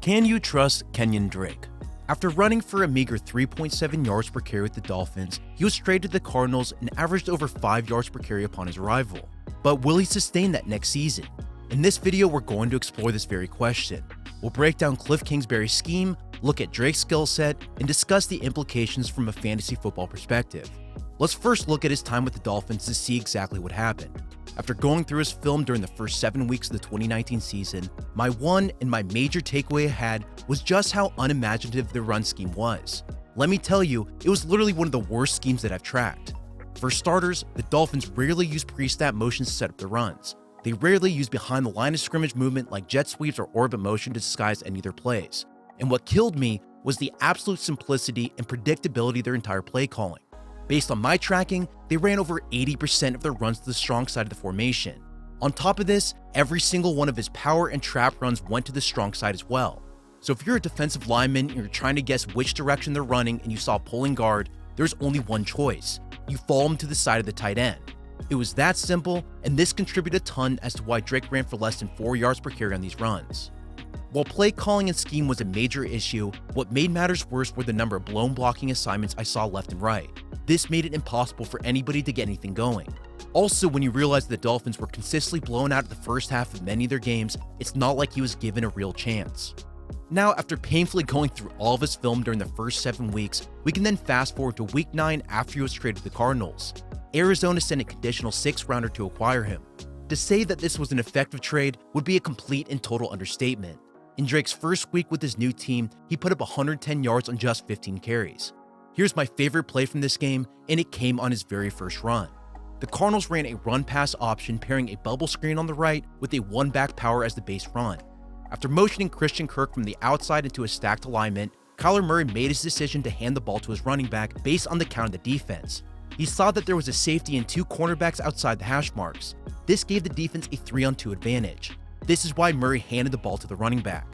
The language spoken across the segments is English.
Can you trust Kenyan Drake? After running for a meager 3.7 yards per carry with the Dolphins, he was traded to the Cardinals and averaged over 5 yards per carry upon his arrival. But will he sustain that next season? In this video, we're going to explore this very question. We'll break down Kliff Kingsbury's scheme, look at Drake's skill set, and discuss the implications from a fantasy football perspective. Let's first look at his time with the Dolphins to see exactly what happened. After going through his film during the first 7 weeks of the 2019 season, my major takeaway I had was just how unimaginative the run scheme was. Let me tell you, it was literally one of the worst schemes that I've tracked. For starters, the Dolphins rarely use pre-snap motions to set up their runs. They rarely use behind the line of scrimmage movement like jet sweeps or orbit motion to disguise any of their plays. And what killed me was the absolute simplicity and predictability of their entire play calling. Based on my tracking, they ran over 80% of their runs to the strong side of the formation. On top of this, every single one of his power and trap runs went to the strong side as well. So if you're a defensive lineman and you're trying to guess which direction they're running and you saw a pulling guard, there's only one choice. You follow him to the side of the tight end. It was that simple, and this contributed a ton as to why Drake ran for less than 4 yards per carry on these runs. While play calling and scheme was a major issue, what made matters worse were the number of blown blocking assignments I saw left and right. This made it impossible for anybody to get anything going. Also, when you realize the Dolphins were consistently blown out at the first half of many of their games, it's not like he was given a real chance. Now, after painfully going through all of his film during the first 7 weeks, we can then fast forward to week 9 after he was traded to the Cardinals. Arizona sent a conditional 6th-rounder to acquire him. To say that this was an effective trade would be a complete and total understatement. In Drake's first week with his new team, he put up 110 yards on just 15 carries. Here's my favorite play from this game, and it came on his very first run. The Cardinals ran a run-pass option pairing a bubble screen on the right with a one-back power as the base run. After motioning Christian Kirk from the outside into a stacked alignment, Kyler Murray made his decision to hand the ball to his running back based on the count of the defense. He saw that there was a safety and 2 cornerbacks outside the hash marks. This gave the defense a 3-on-2 advantage. This is why Murray handed the ball to the running back.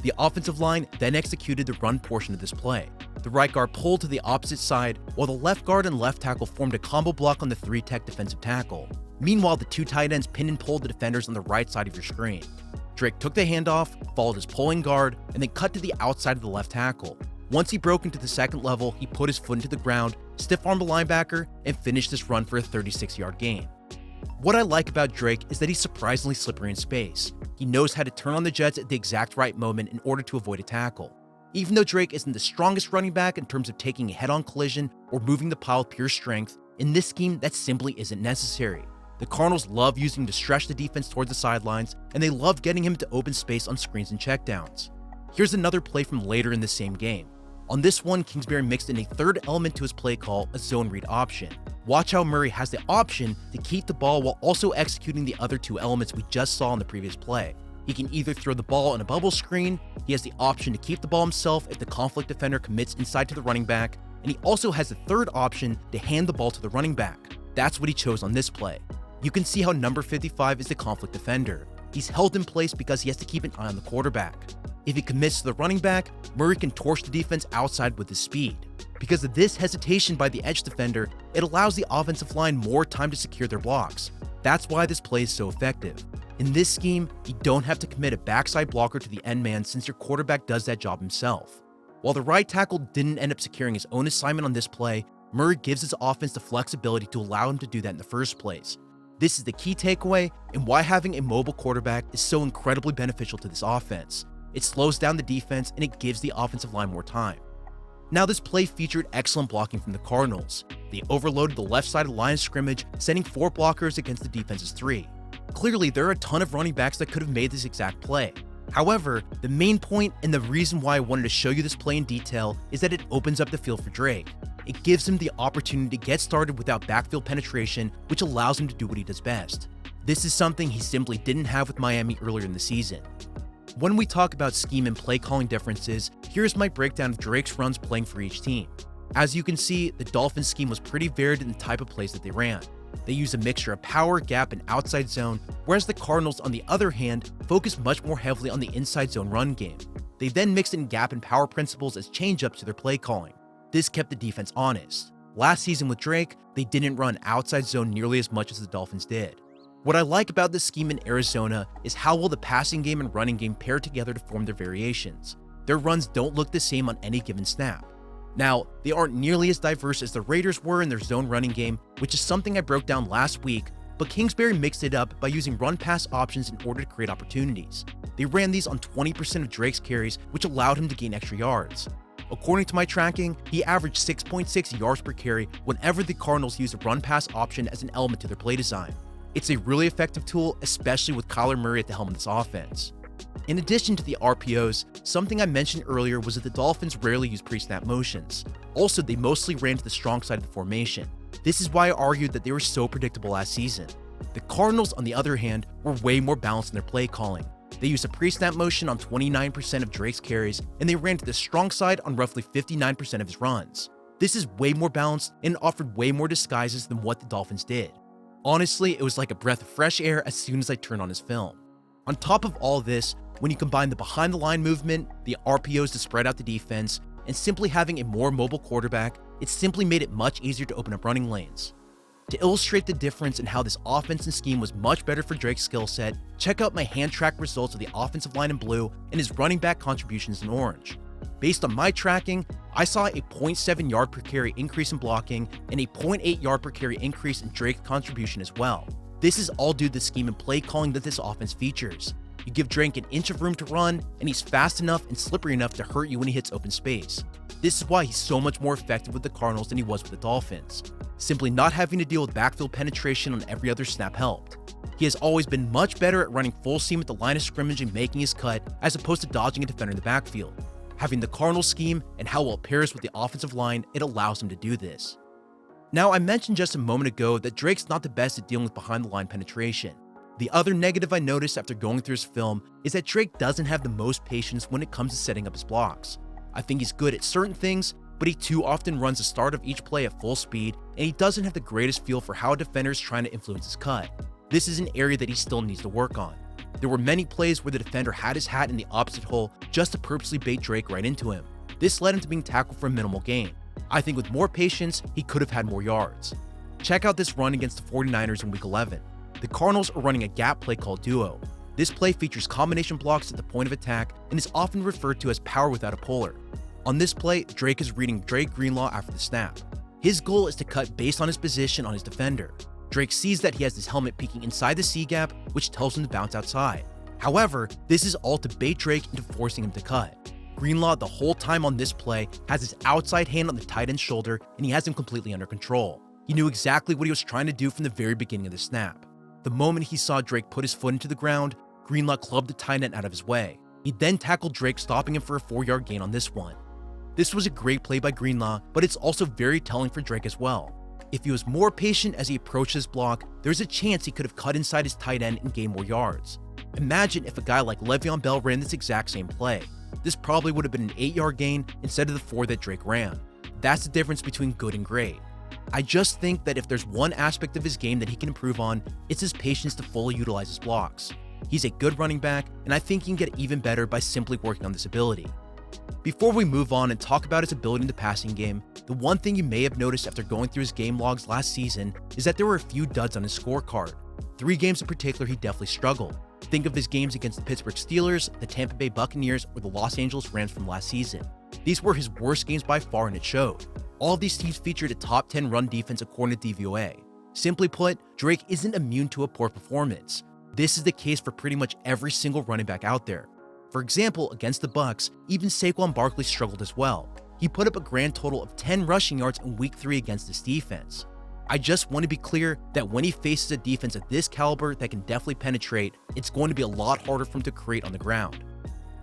The offensive line then executed the run portion of this play. The right guard pulled to the opposite side, while the left guard and left tackle formed a combo block on the 3-tech defensive tackle. Meanwhile, the 2 tight ends pinned and pulled the defenders on the right side of your screen. Drake took the handoff, followed his pulling guard, and then cut to the outside of the left tackle. Once he broke into the second level, he put his foot into the ground, stiff-armed the linebacker, and finished this run for a 36-yard gain. What I like about Drake is that he's surprisingly slippery in space. He knows how to turn on the jets at the exact right moment in order to avoid a tackle. Even though Drake isn't the strongest running back in terms of taking a head-on collision or moving the pile with pure strength, in this scheme that simply isn't necessary. The Cardinals love using him to stretch the defense towards the sidelines, and they love getting him to open space on screens and checkdowns. Here's another play from later in the same game. On this one, Kingsbury mixed in a third element to his play call, a zone read option. Watch how Murray has the option to keep the ball while also executing the other 2 elements we just saw in the previous play. He can either throw the ball on a bubble screen, he has the option to keep the ball himself if the conflict defender commits inside to the running back, and he also has the third option to hand the ball to the running back. That's what he chose on this play. You can see how number 55 is the conflict defender. He's held in place because he has to keep an eye on the quarterback. If he commits to the running back, Murray can torch the defense outside with his speed. Because of this hesitation by the edge defender, it allows the offensive line more time to secure their blocks. That's why this play is so effective. In this scheme, you don't have to commit a backside blocker to the end man since your quarterback does that job himself. While the right tackle didn't end up securing his own assignment on this play, Murray gives his offense the flexibility to allow him to do that in the first place. This is the key takeaway and why having a mobile quarterback is so incredibly beneficial to this offense. It slows down the defense and it gives the offensive line more time. Now, this play featured excellent blocking from the Cardinals. They overloaded the left side of the line of scrimmage, sending 4 blockers against the defense's 3. Clearly, there are a ton of running backs that could have made this exact play. However, the main point and the reason why I wanted to show you this play in detail is that it opens up the field for Drake. It gives him the opportunity to get started without backfield penetration, which allows him to do what he does best. This is something he simply didn't have with Miami earlier in the season. When we talk about scheme and play calling differences, here's my breakdown of Drake's runs playing for each team. As you can see, the Dolphins scheme was pretty varied in the type of plays that they ran. They used a mixture of power, gap, and outside zone, whereas the Cardinals, on the other hand, focused much more heavily on the inside zone run game. They then mixed in gap and power principles as changeups to their play calling. This kept the defense honest. Last season with Drake, they didn't run outside zone nearly as much as the Dolphins did. What I like about this scheme in Arizona is how well the passing game and running game pair together to form their variations. Their runs don't look the same on any given snap. Now, they aren't nearly as diverse as the Raiders were in their zone running game, which is something I broke down last week, but Kingsbury mixed it up by using run-pass options in order to create opportunities. They ran these on 20% of Drake's carries, which allowed him to gain extra yards. According to my tracking, he averaged 6.6 yards per carry whenever the Cardinals used a run-pass option as an element to their play design. It's a really effective tool, especially with Kyler Murray at the helm of this offense. In addition to the RPOs, something I mentioned earlier was that the Dolphins rarely use pre-snap motions. Also, they mostly ran to the strong side of the formation. This is why I argued that they were so predictable last season. The Cardinals, on the other hand, were way more balanced in their play calling. They used a pre-snap motion on 29% of Drake's carries, and they ran to the strong side on roughly 59% of his runs. This is way more balanced and offered way more disguises than what the Dolphins did. Honestly, it was like a breath of fresh air as soon as I turned on his film. On top of all this, when you combine the behind-the-line movement, the RPOs to spread out the defense, and simply having a more mobile quarterback, it simply made it much easier to open up running lanes. To illustrate the difference in how this offense and scheme was much better for Drake's skill set, check out my hand-tracked results of the offensive line in blue and his running back contributions in orange. Based on my tracking, I saw a 0.7 yard per carry increase in blocking and a 0.8 yard per carry increase in Drake's contribution as well. This is all due to the scheme and play calling that this offense features. You give Drake an inch of room to run, and he's fast enough and slippery enough to hurt you when he hits open space. This is why he's so much more effective with the Cardinals than he was with the Dolphins. Simply not having to deal with backfield penetration on every other snap helped. He has always been much better at running full seam at the line of scrimmage and making his cut, as opposed to dodging a defender in the backfield. Having the Cardinals scheme and how well it pairs with the offensive line, it allows him to do this. Now, I mentioned just a moment ago that Drake's not the best at dealing with behind-the-line penetration. The other negative I noticed after going through his film is that Drake doesn't have the most patience when it comes to setting up his blocks. I think he's good at certain things, but he too often runs the start of each play at full speed, and he doesn't have the greatest feel for how a defender is trying to influence his cut. This is an area that he still needs to work on. There were many plays where the defender had his hat in the opposite hole just to purposely bait Drake right into him. This led him to being tackled for a minimal gain. I think with more patience, he could have had more yards. Check out this run against the 49ers in Week 11. The Cardinals are running a gap play called Duo. This play features combination blocks at the point of attack and is often referred to as power without a puller. On this play, Drake is reading Drake Greenlaw after the snap. His goal is to cut based on his position on his defender. Drake sees that he has his helmet peeking inside the C gap, which tells him to bounce outside. However, this is all to bait Drake into forcing him to cut. Greenlaw, the whole time on this play, has his outside hand on the tight end's shoulder, and he has him completely under control. He knew exactly what he was trying to do from the very beginning of the snap. The moment he saw Drake put his foot into the ground, Greenlaw clubbed the tight end out of his way. He then tackled Drake, stopping him for a 4-yard gain on this one. This was a great play by Greenlaw, but it's also very telling for Drake as well. If he was more patient as he approached his block, there's a chance he could have cut inside his tight end and gained more yards. Imagine if a guy like Le'Veon Bell ran this exact same play. This probably would have been an 8-yard gain instead of the 4 that Drake ran. That's the difference between good and great. I just think that if there's one aspect of his game that he can improve on, it's his patience to fully utilize his blocks. He's a good running back, and I think he can get even better by simply working on this ability. Before we move on and talk about his ability in the passing game, the one thing you may have noticed after going through his game logs last season is that there were a few duds on his scorecard. 3 games in particular he definitely struggled. Think of his games against the Pittsburgh Steelers, the Tampa Bay Buccaneers, or the Los Angeles Rams from last season. These were his worst games by far, and it showed. All of these teams featured a top 10 run defense according to DVOA. Simply put, Drake isn't immune to a poor performance. This is the case for pretty much every single running back out there. For example, against the Bucs, even Saquon Barkley struggled as well. He put up a grand total of 10 rushing yards in Week 3 against this defense. I just want to be clear that when he faces a defense of this caliber that can definitely penetrate, it's going to be a lot harder for him to create on the ground.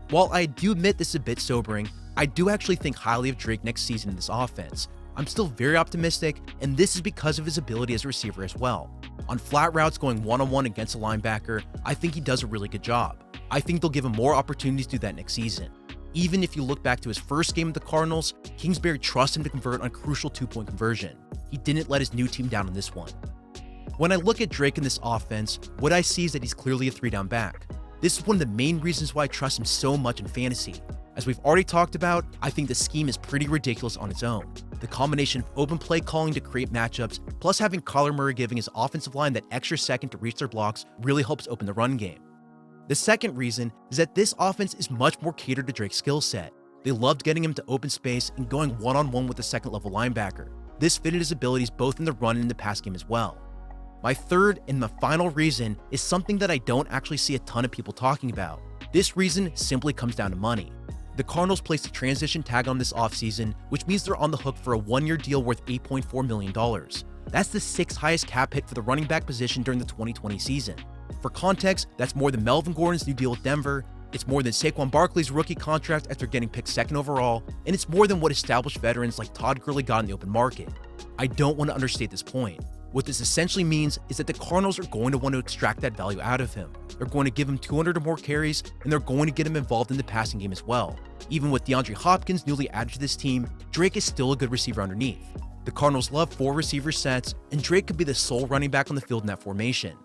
While I do admit this is a bit sobering, I do actually think highly of Drake next season in this offense. I'm still very optimistic, and this is because of his ability as a receiver as well. On flat routes going one-on-one against a linebacker, I think he does a really good job. I think they'll give him more opportunities to do that next season. Even if you look back to his first game with the Cardinals, Kingsbury trusts him to convert on a crucial 2-point conversion. He didn't let his new team down on this one. When I look at Drake in this offense, what I see is that he's clearly a 3-down back. This is one of the main reasons why I trust him so much in fantasy. As we've already talked about, I think the scheme is pretty ridiculous on its own. The combination of open play calling to create matchups, plus having Kyler Murray giving his offensive line that extra second to reach their blocks really helps open the run game. The second reason is that this offense is much more catered to Drake's skill set. They loved getting him to open space and going one-on-one with a second-level linebacker. This fitted his abilities both in the run and in the pass game as well. My third and the final reason is something that I don't actually see a ton of people talking about. This reason simply comes down to money. The Cardinals placed a transition tag on this offseason, which means they're on the hook for a one-year deal worth $8.4 million. That's the sixth highest cap hit for the running back position during the 2020 season. For context, that's more than Melvin Gordon's new deal with Denver, it's more than Saquon Barkley's rookie contract after getting picked second overall, and it's more than what established veterans like Todd Gurley got in the open market. I don't want to understate this point. What this essentially means is that the Cardinals are going to want to extract that value out of him. They're going to give him 200 or more carries, and they're going to get him involved in the passing game as well. Even with DeAndre Hopkins newly added to this team, Drake is still a good receiver underneath. The Cardinals love 4 receiver sets, and Drake could be the sole running back on the field in that formation.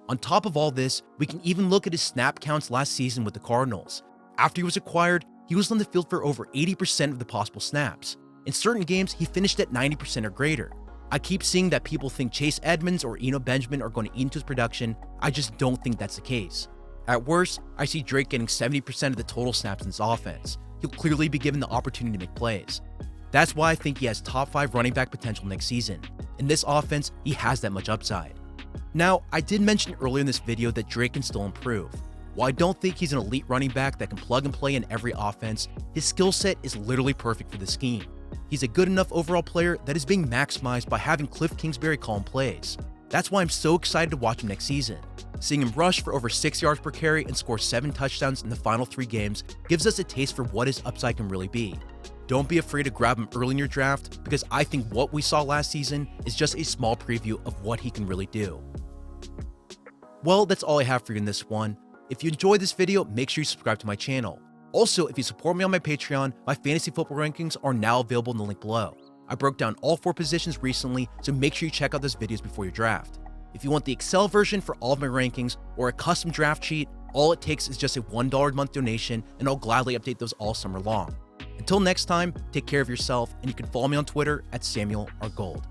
On top of all this, we can even look at his snap counts last season with the Cardinals. After he was acquired, he was on the field for over 80% of the possible snaps. In certain games, he finished at 90% or greater. I keep seeing that people think Chase Edmonds or Eno Benjamin are going to eat into his production. I just don't think that's the case. At worst, I see Drake getting 70% of the total snaps in this offense. He'll clearly be given the opportunity to make plays. That's why I think he has top 5 running back potential next season. In this offense, he has that much upside. Now, I did mention earlier in this video that Drake can still improve. While I don't think he's an elite running back that can plug and play in every offense, his skill set is literally perfect for the scheme. He's a good enough overall player that is being maximized by having Kliff Kingsbury call him plays. That's why I'm so excited to watch him next season. Seeing him rush for over 6 yards per carry and score 7 touchdowns in the final 3 games gives us a taste for what his upside can really be. Don't be afraid to grab him early in your draft, because I think what we saw last season is just a small preview of what he can really do. Well, that's all I have for you in this one. If you enjoyed this video, make sure you subscribe to my channel. Also, if you support me on my Patreon, my fantasy football rankings are now available in the link below. I broke down all 4 positions recently, so make sure you check out those videos before your draft. If you want the Excel version for all of my rankings or a custom draft sheet, all it takes is just a $1 a month donation, and I'll gladly update those all summer long. Until next time, take care of yourself, and you can follow me on Twitter at SamuelRGold.